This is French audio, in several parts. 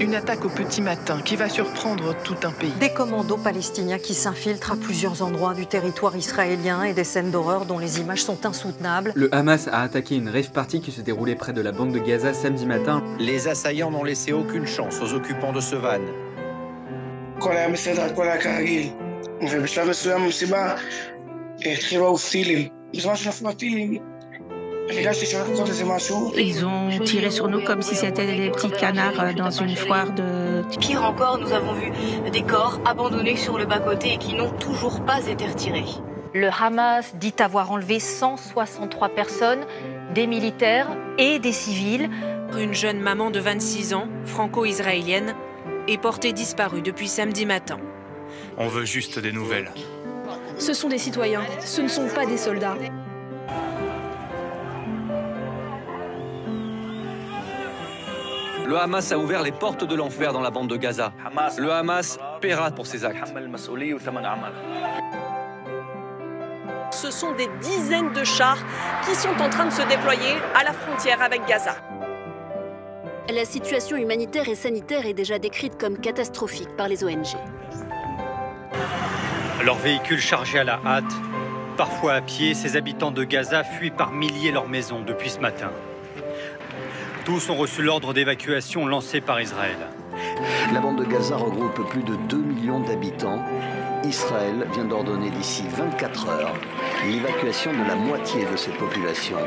Une attaque au petit matin qui va surprendre tout un pays. Des commandos palestiniens qui s'infiltrent à plusieurs endroits du territoire israélien et des scènes d'horreur dont les images sont insoutenables. Le Hamas a attaqué une rave party qui se déroulait près de la bande de Gaza samedi matin. Les assaillants n'ont laissé aucune chance aux occupants de ce van. Ils ont tiré sur nous comme si c'était des petits canards dans une foire de... Pire encore, nous avons vu des corps abandonnés sur le bas-côté et qui n'ont toujours pas été retirés. Le Hamas dit avoir enlevé 163 personnes, des militaires et des civils. Une jeune maman de 26 ans, franco-israélienne, est portée disparue depuis samedi matin. On veut juste des nouvelles. Ce sont des citoyens, ce ne sont pas des soldats. Le Hamas a ouvert les portes de l'enfer dans la bande de Gaza. Le Hamas paiera pour ses actes. Ce sont des dizaines de chars qui sont en train de se déployer à la frontière avec Gaza. La situation humanitaire et sanitaire est déjà décrite comme catastrophique par les ONG. Leurs véhicules chargés à la hâte, parfois à pied, ces habitants de Gaza fuient par milliers leurs maisons depuis ce matin. Tous ont reçu l'ordre d'évacuation lancé par Israël. La bande de Gaza regroupe plus de 2 millions d'habitants. Israël vient d'ordonner d'ici 24 heures l'évacuation de la moitié de cette population.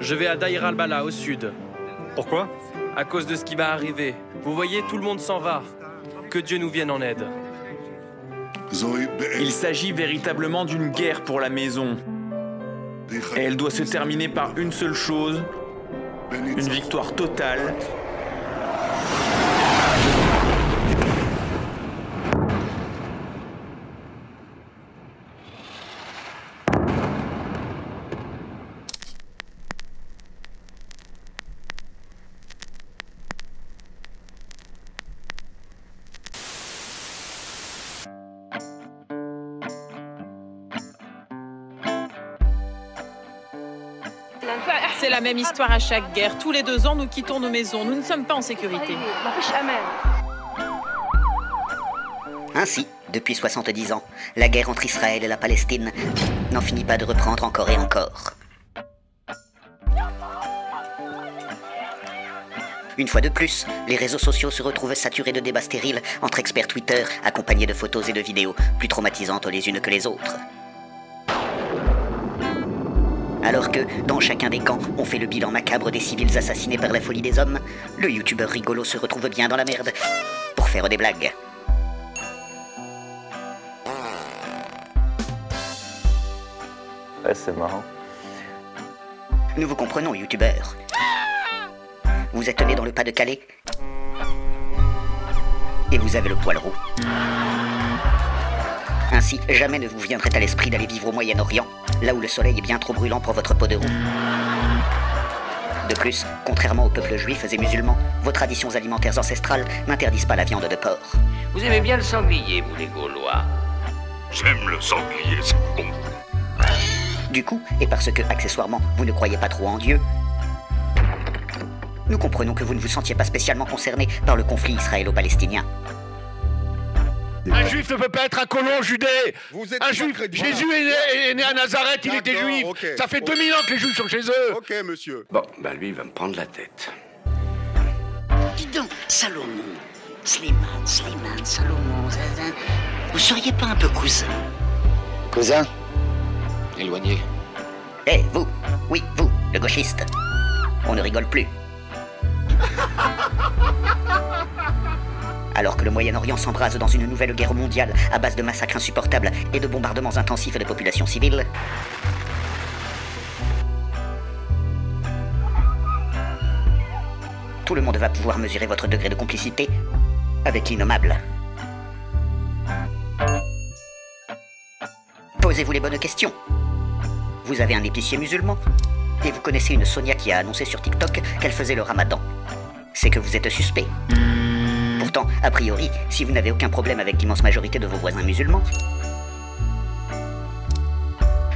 Je vais à Daïr al-Bala, au sud. Pourquoi? À cause de ce qui va arriver. Vous voyez, tout le monde s'en va. Que Dieu nous vienne en aide. Il s'agit véritablement d'une guerre pour la maison. Et elle doit se terminer par une seule chose, une victoire totale. C'est la même histoire à chaque guerre. Tous les 2 ans, nous quittons nos maisons. Nous ne sommes pas en sécurité. Ainsi, depuis 70 ans, la guerre entre Israël et la Palestine n'en finit pas de reprendre encore et encore. Une fois de plus, les réseaux sociaux se retrouvent saturés de débats stériles entre experts Twitter, accompagnés de photos et de vidéos plus traumatisantes les unes que les autres. Alors que, dans chacun des camps, on fait le bilan macabre des civils assassinés par la folie des hommes, le youtubeur rigolo se retrouve bien dans la merde pour faire des blagues. Ouais, c'est marrant. Nous vous comprenons, youtubeur. Vous êtes né dans le Pas-de-Calais et vous avez le poil roux. Ainsi, jamais ne vous viendrait à l'esprit d'aller vivre au Moyen-Orient, là où le soleil est bien trop brûlant pour votre peau de roux. De plus, contrairement aux peuples juifs et musulmans, vos traditions alimentaires ancestrales n'interdisent pas la viande de porc. Vous aimez bien le sanglier, vous les Gaulois? J'aime le sanglier, c'est bon. Du coup, et parce que, accessoirement, vous ne croyez pas trop en Dieu, nous comprenons que vous ne vous sentiez pas spécialement concerné par le conflit israélo-palestinien. Un juif ne peut pas être un colon judée. Un juif, Jésus est né à Nazareth, il était juif. Okay. Ça fait 2000 ans que les juifs sont chez eux. Ok, monsieur. Bon, bah lui, il va me prendre la tête. Dis donc, Salomon, Slimane, Salomon, vous seriez pas un peu cousin? Cousin? Éloigné. Eh, vous, oui, vous, le gauchiste. On ne rigole plus. Alors que le Moyen-Orient s'embrase dans une nouvelle guerre mondiale à base de massacres insupportables et de bombardements intensifs de populations civiles, tout le monde va pouvoir mesurer votre degré de complicité avec l'innommable. Posez-vous les bonnes questions. Vous avez un épicier musulman et vous connaissez une Sonia qui a annoncé sur TikTok qu'elle faisait le ramadan. C'est que vous êtes suspect. Pourtant, a priori, si vous n'avez aucun problème avec l'immense majorité de vos voisins musulmans,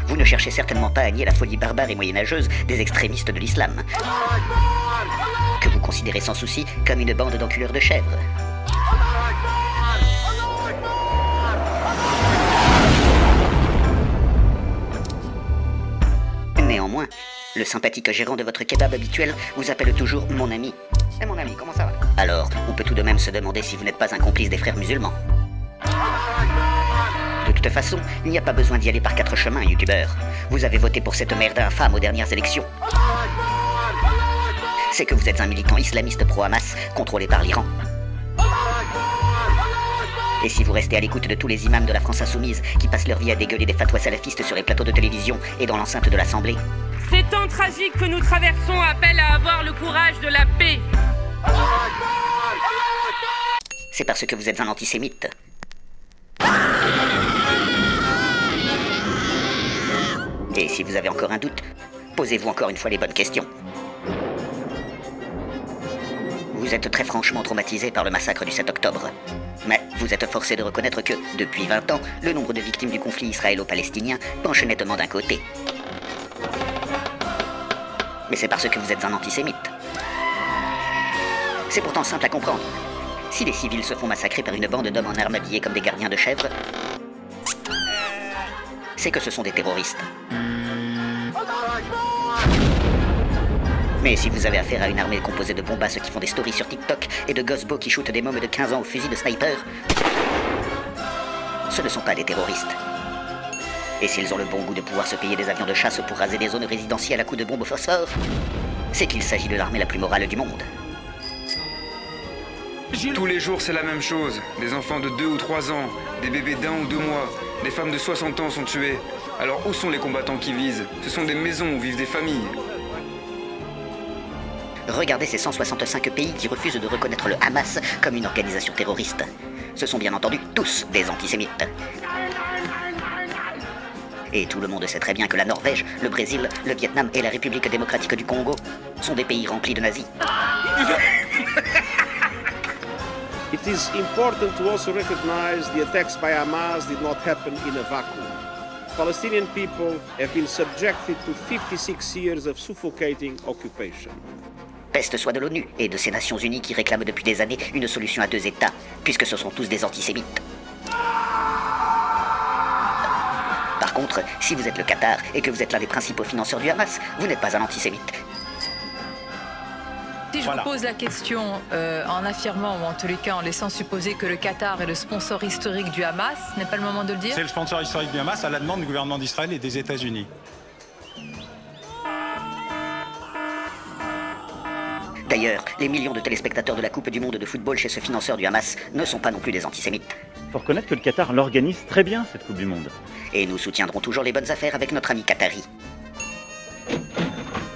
Vous ne cherchez certainement pas à nier la folie barbare et moyenâgeuse des extrémistes de l'islam, que vous considérez sans souci comme une bande d'enculeurs de chèvres. Néanmoins, le sympathique gérant de votre kebab habituel vous appelle toujours mon ami. Eh mon ami, comment ça va? Alors, on peut tout de même se demander si vous n'êtes pas un complice des frères musulmans. De toute façon, il n'y a pas besoin d'y aller par 4 chemins, youtubeur. Vous avez voté pour cette merde infâme aux dernières élections. C'est que vous êtes un militant islamiste pro-Hamas, contrôlé par l'Iran. Et si vous restez à l'écoute de tous les imams de la France insoumise qui passent leur vie à dégueuler des fatwas salafistes sur les plateaux de télévision et dans l'enceinte de l'Assemblée, ces temps tragiques que nous traversons appellent à avoir le courage de la paix. c'est parce que vous êtes un antisémite. Et si vous avez encore un doute, posez-vous encore une fois les bonnes questions. Vous êtes très franchement traumatisé par le massacre du 7 octobre. Mais vous êtes forcé de reconnaître que, depuis 20 ans, le nombre de victimes du conflit israélo-palestinien penche nettement d'un côté. Mais c'est parce que vous êtes un antisémite. C'est pourtant simple à comprendre. Si les civils se font massacrer par une bande d'hommes en armes habillés comme des gardiens de chèvres, c'est que ce sont des terroristes. Mais si vous avez affaire à une armée composée de bombasses qui font des stories sur TikTok et de gosbos qui shootent des mômes de 15 ans au fusil de sniper, ce ne sont pas des terroristes. Et s'ils ont le bon goût de pouvoir se payer des avions de chasse pour raser des zones résidentielles à coups de bombes au phosphore, c'est qu'il s'agit de l'armée la plus morale du monde. Tous les jours, c'est la même chose. Des enfants de 2 ou 3 ans, des bébés d'1 ou 2 mois, des femmes de 60 ans sont tuées. Alors où sont les combattants qui visent? Ce sont des maisons où vivent des familles. Regardez ces 165 pays qui refusent de reconnaître le Hamas comme une organisation terroriste. Ce sont bien entendu tous des antisémites. Et tout le monde sait très bien que la Norvège, le Brésil, le Vietnam et la République démocratique du Congo sont des pays remplis de nazis. It is important to also recognize the attacks by Hamas did not happen in a vacuum. Palestinian people have been subjected to 56 years of suffocating occupation. Peste soit de l'ONU et de ces Nations Unies qui réclament depuis des années une solution à 2 États, puisque ce sont tous des antisémites. Par contre, si vous êtes le Qatar et que vous êtes l'un des principaux financeurs du Hamas, vous n'êtes pas un antisémite. Si je vous pose la question en affirmant, ou en tous les cas en laissant supposer que le Qatar est le sponsor historique du Hamas, ce n'est pas le moment de le dire? C'est le sponsor historique du Hamas à la demande du gouvernement d'Israël et des États-Unis. D'ailleurs, les millions de téléspectateurs de la Coupe du Monde de football chez ce financeur du Hamas ne sont pas non plus des antisémites. Il faut reconnaître que le Qatar l'organise très bien, cette Coupe du Monde. Et nous soutiendrons toujours les bonnes affaires avec notre ami qatari.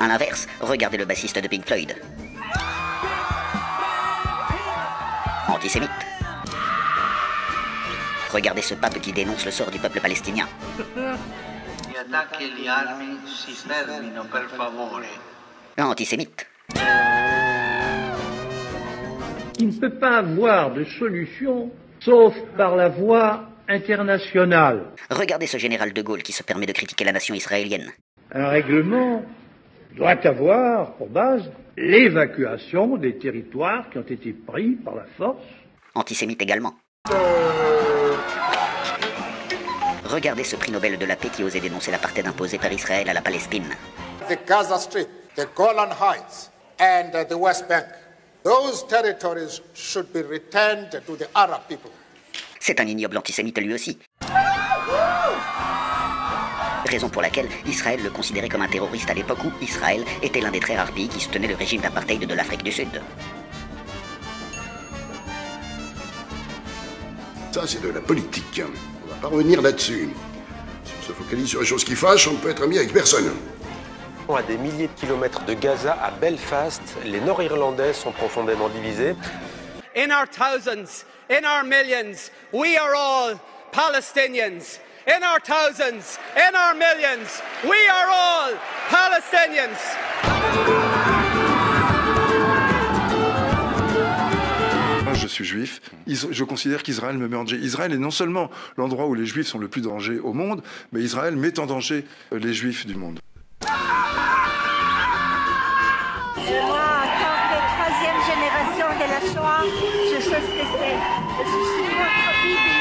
À l'inverse, regardez le bassiste de Pink Floyd. Antisémite. Regardez ce pape qui dénonce le sort du peuple palestinien. Antisémite. Il ne peut pas avoir de solution sauf par la voie internationale. Regardez ce général de Gaulle qui se permet de critiquer la nation israélienne. Un règlement doit avoir pour base l'évacuation des territoires qui ont été pris par la force. Antisémite également. Regardez ce prix Nobel de la paix qui osait dénoncer l'apartheid imposé par Israël à la Palestine. The Gaza Strip, the Golan Heights and the West Bank, those territories should be returned to the Arab people. C'est un ignoble antisémite lui aussi. Raison pour laquelle Israël le considérait comme un terroriste à l'époque où Israël était l'un des très rares pays qui soutenait le régime d'apartheid de l'Afrique du Sud. Ça, c'est de la politique. On va pas revenir là-dessus. Si on se focalise sur les choses qui fâchent, on ne peut être ami avec personne. À des milliers de kilomètres de Gaza, à Belfast, les Nord-Irlandais sont profondément divisés. In our thousands, in our millions, we are all Palestinians. In our thousands, in our millions, we are all Palestinians. Je suis suis juif, je considère qu'Israël me met en danger. Israël est non seulement l'endroit où les juifs sont le plus danger au monde, mais Israël met en danger les juifs du monde. Moi, en tant que troisième génération de la Shoah, je sais ce que c'est. Je suis notre Bibi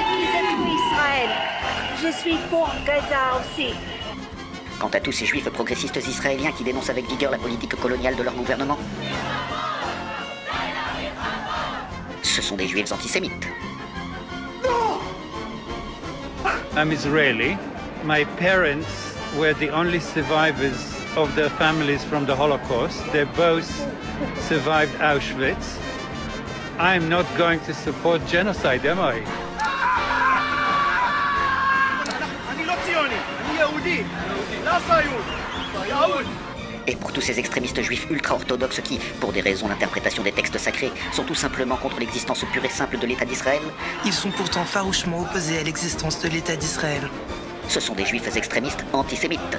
qui détruit Israël. Je suis pour Gaza aussi. Quant à tous ces juifs progressistes israéliens qui dénoncent avec vigueur la politique coloniale de leur gouvernement, ce sont des juifs antisémites. I'm Israeli. My parents were the only survivors of their families from the Holocaust. They both survived Auschwitz. I'm not going to support genocide, am I? Et pour tous ces extrémistes juifs ultra-orthodoxes qui, pour des raisons d'interprétation des textes sacrés, sont tout simplement contre l'existence pure et simple de l'État d'Israël, ils sont pourtant farouchement opposés à l'existence de l'État d'Israël. Ce sont des juifs extrémistes antisémites.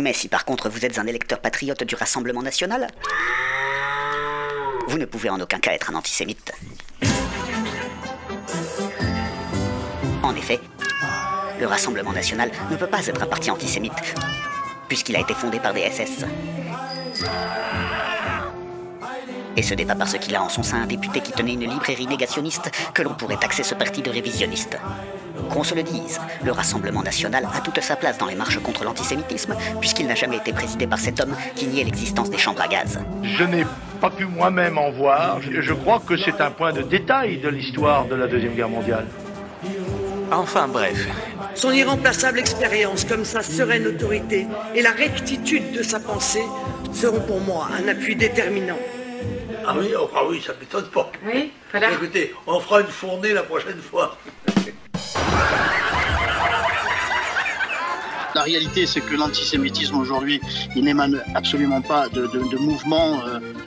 Mais si par contre vous êtes un électeur patriote du Rassemblement national, vous ne pouvez en aucun cas être un antisémite. En effet, le Rassemblement national ne peut pas être un parti antisémite, puisqu'il a été fondé par des SS. Et ce n'est pas parce qu'il a en son sein un député qui tenait une librairie négationniste que l'on pourrait taxer ce parti de révisionniste. Qu'on se le dise, le Rassemblement national a toute sa place dans les marches contre l'antisémitisme, puisqu'il n'a jamais été présidé par cet homme qui niait l'existence des chambres à gaz. Je n'ai pas pu moi-même en voir. Je crois que c'est un point de détail de l'histoire de la Deuxième Guerre mondiale. Enfin bref. Son irremplaçable expérience comme sa sereine autorité et la rectitude de sa pensée seront pour moi un appui déterminant. Ah oui, oh, ah oui, ça ne m'étonne pas. Oui, voilà. Écoutez, on fera une fournée la prochaine fois. La réalité, c'est que l'antisémitisme aujourd'hui, il n'émane absolument pas de mouvements,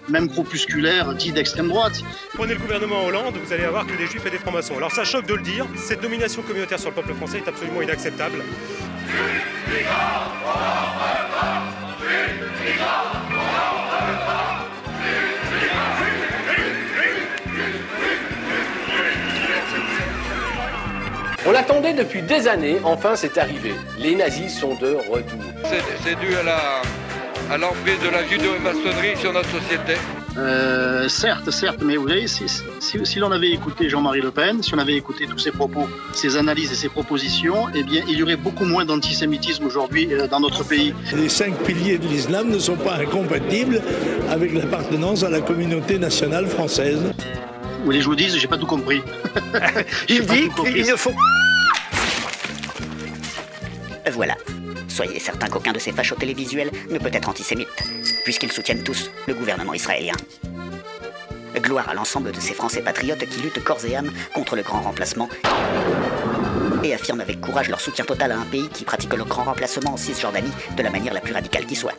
même groupusculaires, dits d'extrême droite. Prenez le gouvernement Hollande, vous allez avoir que des juifs et des francs-maçons. Alors ça choque de le dire, cette domination communautaire sur le peuple français est absolument inacceptable. On l'attendait depuis des années, enfin c'est arrivé. Les nazis sont de retour. C'est dû à l'emprise de la judéo-maçonnerie sur notre société. Certes, mais vous voyez, si l'on avait écouté Jean-Marie Le Pen, si on avait écouté tous ses propos, ses analyses et ses propositions, eh bien, il y aurait beaucoup moins d'antisémitisme aujourd'hui dans notre pays. Les 5 piliers de l'islam ne sont pas incompatibles avec l'appartenance à la communauté nationale française. Ou les joudistes, j'ai pas tout compris. Il dit qu'il ne faut... Voilà. Soyez certains qu'aucun de ces fachos télévisuels ne peut être antisémite, puisqu'ils soutiennent tous le gouvernement israélien. Gloire à l'ensemble de ces Français patriotes qui luttent corps et âme contre le grand remplacement et affirment avec courage leur soutien total à un pays qui pratique le grand remplacement en Cisjordanie de la manière la plus radicale qui soit.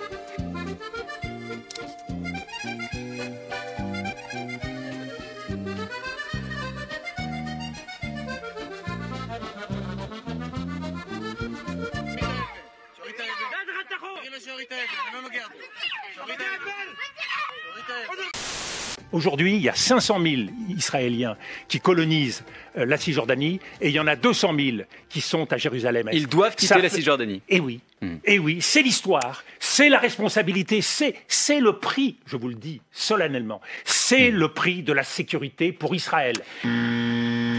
Aujourd'hui, il y a 500 000 Israéliens qui colonisent la Cisjordanie et il y en a 200 000 qui sont à Jérusalem-Est. Ils doivent quitter la Cisjordanie. Eh oui, eh oui, c'est l'histoire, c'est la responsabilité, c'est le prix, je vous le dis solennellement, c'est le prix de la sécurité pour Israël.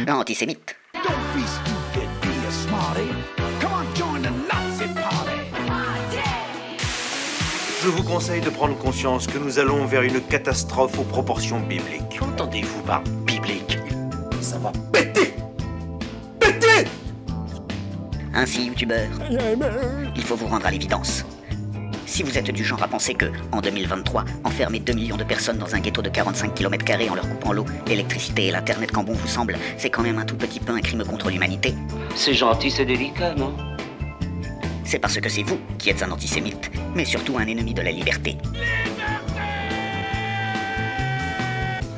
Antisémite. Je vous conseille de prendre conscience que nous allons vers une catastrophe aux proportions bibliques. Qu'entendez-vous par biblique? Ça va péter! Ainsi, youtubeur, il faut vous rendre à l'évidence. Si vous êtes du genre à penser que, en 2023, enfermer 2 millions de personnes dans un ghetto de 45 km² en leur coupant l'eau, l'électricité et l'internet quand bon vous semble, c'est quand même un tout petit peu un crime contre l'humanité. C'est gentil, c'est délicat, non? C'est parce que c'est vous qui êtes un antisémite, mais surtout un ennemi de la liberté.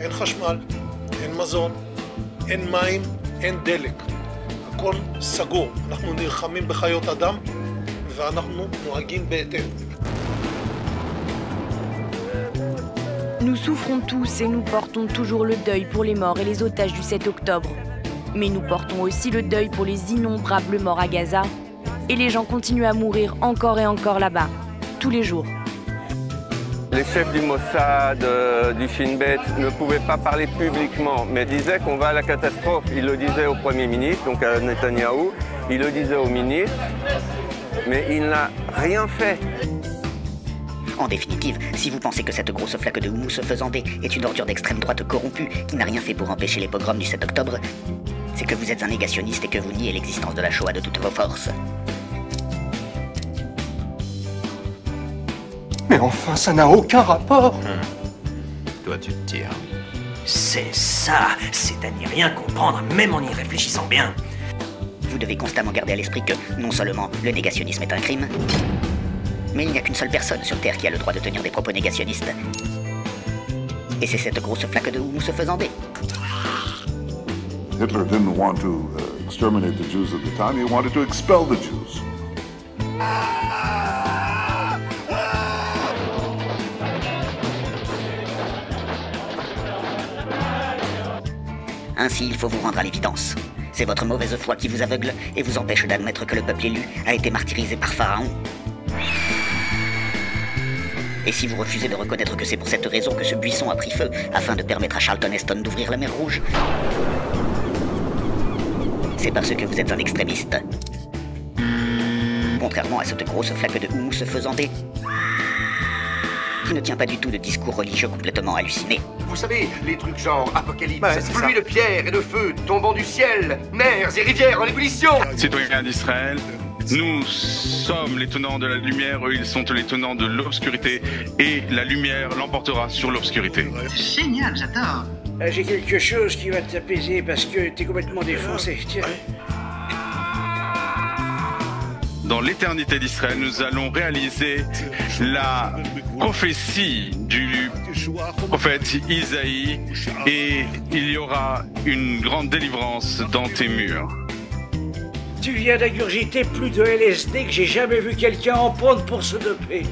אין חשמל, אין מזון, אין מים, אין דלק. הכל סגור. אנחנו נלחמים בחיות אדם, Nous souffrons tous et nous portons toujours le deuil pour les morts et les otages du 7 octobre. Mais nous portons aussi le deuil pour les innombrables morts à Gaza. Et les gens continuent à mourir encore et encore là-bas, tous les jours. Les chefs du Mossad, du Shin Bet ne pouvaient pas parler publiquement, mais disaient qu'on va à la catastrophe. Ils le disaient au Premier ministre, donc à Netanyahou, ils le disaient au ministre, mais il n'a rien fait. En définitive, si vous pensez que cette grosse flaque de houmous faisandé est une ordure d'extrême droite corrompue qui n'a rien fait pour empêcher les pogroms du 7 octobre, c'est que vous êtes un négationniste et que vous niez l'existence de la Shoah de toutes vos forces. Mais enfin, ça n'a aucun rapport. Toi, tu te tires. C'est ça, c'est à n'y rien comprendre, même en y réfléchissant bien. Vous devez constamment garder à l'esprit que, non seulement le négationnisme est un crime, mais il n'y a qu'une seule personne sur Terre qui a le droit de tenir des propos négationnistes. Et c'est cette grosse flaque de houmous faisandé. Hitler didn't want to exterminate the Jews at the time, he wanted to expel the Jews. Ainsi, il faut vous rendre à l'évidence. C'est votre mauvaise foi qui vous aveugle et vous empêche d'admettre que le peuple élu a été martyrisé par Pharaon. Et si vous refusez de reconnaître que c'est pour cette raison que ce buisson a pris feu, afin de permettre à Charlton Heston d'ouvrir la mer Rouge, c'est parce que vous êtes un extrémiste. Contrairement à cette grosse flaque de houmous faisandé, qui ne tient pas du tout de discours religieux complètement hallucinés. Vous savez, les trucs genre apocalypse, pluie de pierre et de feu tombant du ciel, mers et rivières en ébullition. Citoyens d'Israël, nous sommes les tenants de la lumière, eux ils sont les tenants de l'obscurité, et la lumière l'emportera sur l'obscurité. Génial, j'adore. J'ai quelque chose qui va t'apaiser parce que t'es complètement défoncé. Tiens. Dans l'éternité d'Israël, nous allons réaliser la prophétie du prophète Isaïe et il y aura une grande délivrance dans tes murs. Tu viens d'ingurgiter plus de LSD que j'ai jamais vu quelqu'un en prendre pour se doper.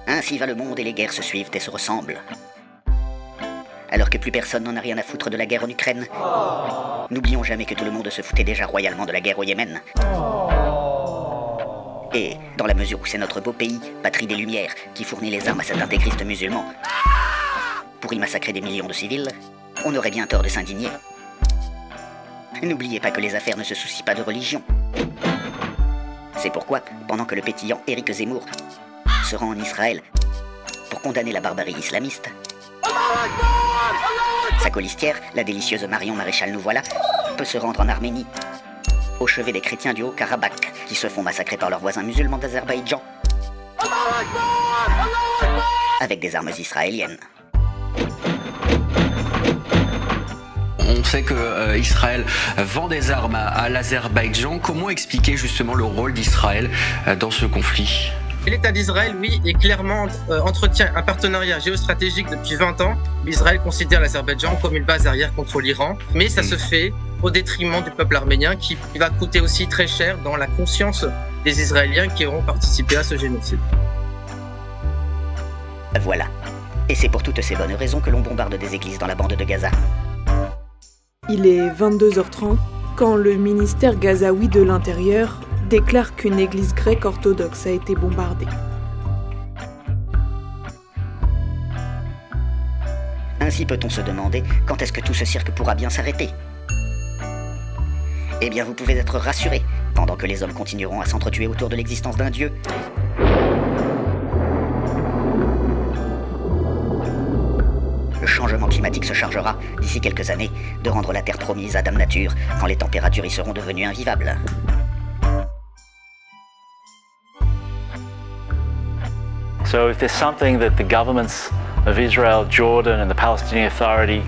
Ainsi va le monde et les guerres se suivent et se ressemblent. Alors que plus personne n'en a rien à foutre de la guerre en Ukraine, n'oublions jamais que tout le monde se foutait déjà royalement de la guerre au Yémen. Et, dans la mesure où c'est notre beau pays, patrie des Lumières, qui fournit les armes à cet intégriste musulman, pour y massacrer des millions de civils, on aurait bien tort de s'indigner. N'oubliez pas que les affaires ne se soucient pas de religion. C'est pourquoi, pendant que le pétillant Éric Zemmour se rend en Israël pour condamner la barbarie islamiste, Sa colistière, la délicieuse Marion Maréchal nous voilà, peut se rendre en Arménie, au chevet des chrétiens du Haut-Karabakh, qui se font massacrer par leurs voisins musulmans d'Azerbaïdjan, avec des armes israéliennes. On sait que Israël vend des armes à l'Azerbaïdjan. Comment expliquer justement le rôle d'Israël dans ce conflit? L'État d'Israël, oui, est clairement entretient un partenariat géostratégique depuis 20 ans. Israël considère l'Azerbaïdjan comme une base arrière contre l'Iran, mais ça se fait au détriment du peuple arménien qui va coûter aussi très cher dans la conscience des Israéliens qui auront participé à ce génocide. Voilà. Et c'est pour toutes ces bonnes raisons que l'on bombarde des églises dans la bande de Gaza. Il est 22h30 quand le ministère gazaoui de l'Intérieur déclare qu'une église grecque orthodoxe a été bombardée. Ainsi peut-on se demander quand est-ce que tout ce cirque pourra bien s'arrêter. Eh bien, vous pouvez être rassurés, pendant que les hommes continueront à s'entretuer autour de l'existence d'un dieu. Le changement climatique se chargera, d'ici quelques années, de rendre la Terre promise à Dame Nature, quand les températures y seront devenues invivables. So if there's something that the governments of Israel, Jordan and the Palestinian Authority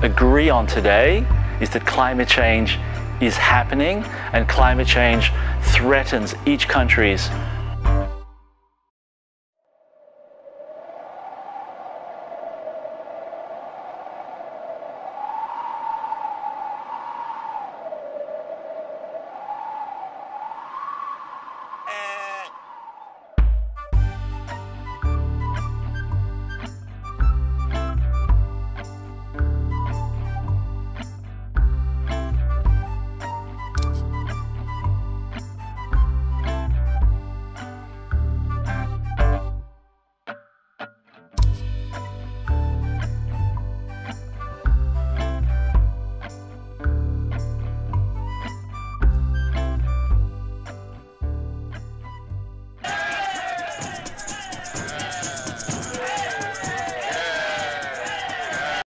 agree on today, is that climate change is happening and climate change threatens each country's